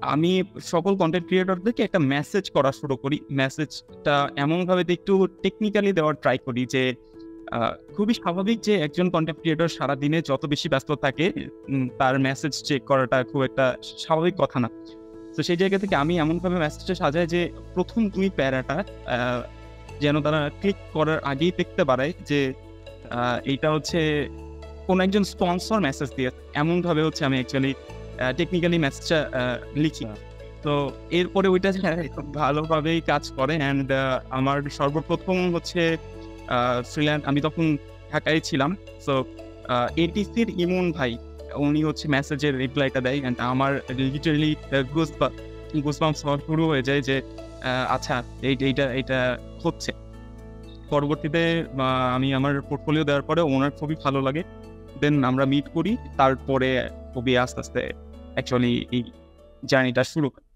আমি সকল কন্টেন্ট ক্রিয়েটরদেরকে একটা মেসেজ করা শুরু করি। মেসেজটা এমনভাবে একটু টেকনিক্যালি দেওয়ার ট্রাই করি যে খুবই স্বাভাবিক যে একজন কন্টেন্ট ক্রিয়েটর সারাদিনে যত বেশি ব্যস্ত থাকে তার মেসেজ চেক করাটা খুব একটা স্বাভাবিক কথা না। তো সেই জায়গা থেকে আমি এমনভাবে মেসেজটা সাজাই যে প্রথম ২ প্যারাটা যেন তারা ক্লিক করার আগেই দেখতে পারে যে এইটা হচ্ছে কোনো একজন স্পন্সর মেসেজ দিয়েছে। এমনভাবে হচ্ছে আমি অ্যাকচুয়ালি টেকনিক্যালি মেসেজটা লিখি। তো এরপরে ওইটা খুব ভালোভাবেই কাজ করে অ্যান্ড আমার সর্বপ্রথম হচ্ছে আমি তখন ঢাকায় ছিলাম। সো এটিসির ইমন ভাই উনি হচ্ছে মেসেজের রিপ্লাইটা দেয় অ্যান্ড আমার লিটারেলি গুজবাম্পস হওয়া শুরু হয়ে যায় যে আচ্ছা এইটা হচ্ছে। পরবর্তীতে আমি আমার পোর্টফোলিও দেওয়ার পরে ওনার খুবই ভালো লাগে। দেন আমরা মিট করি। তারপরে খুবই আস্তে, আস্তে অ্যাকচুয়ালি এই জার্নিটা শুরু হয়।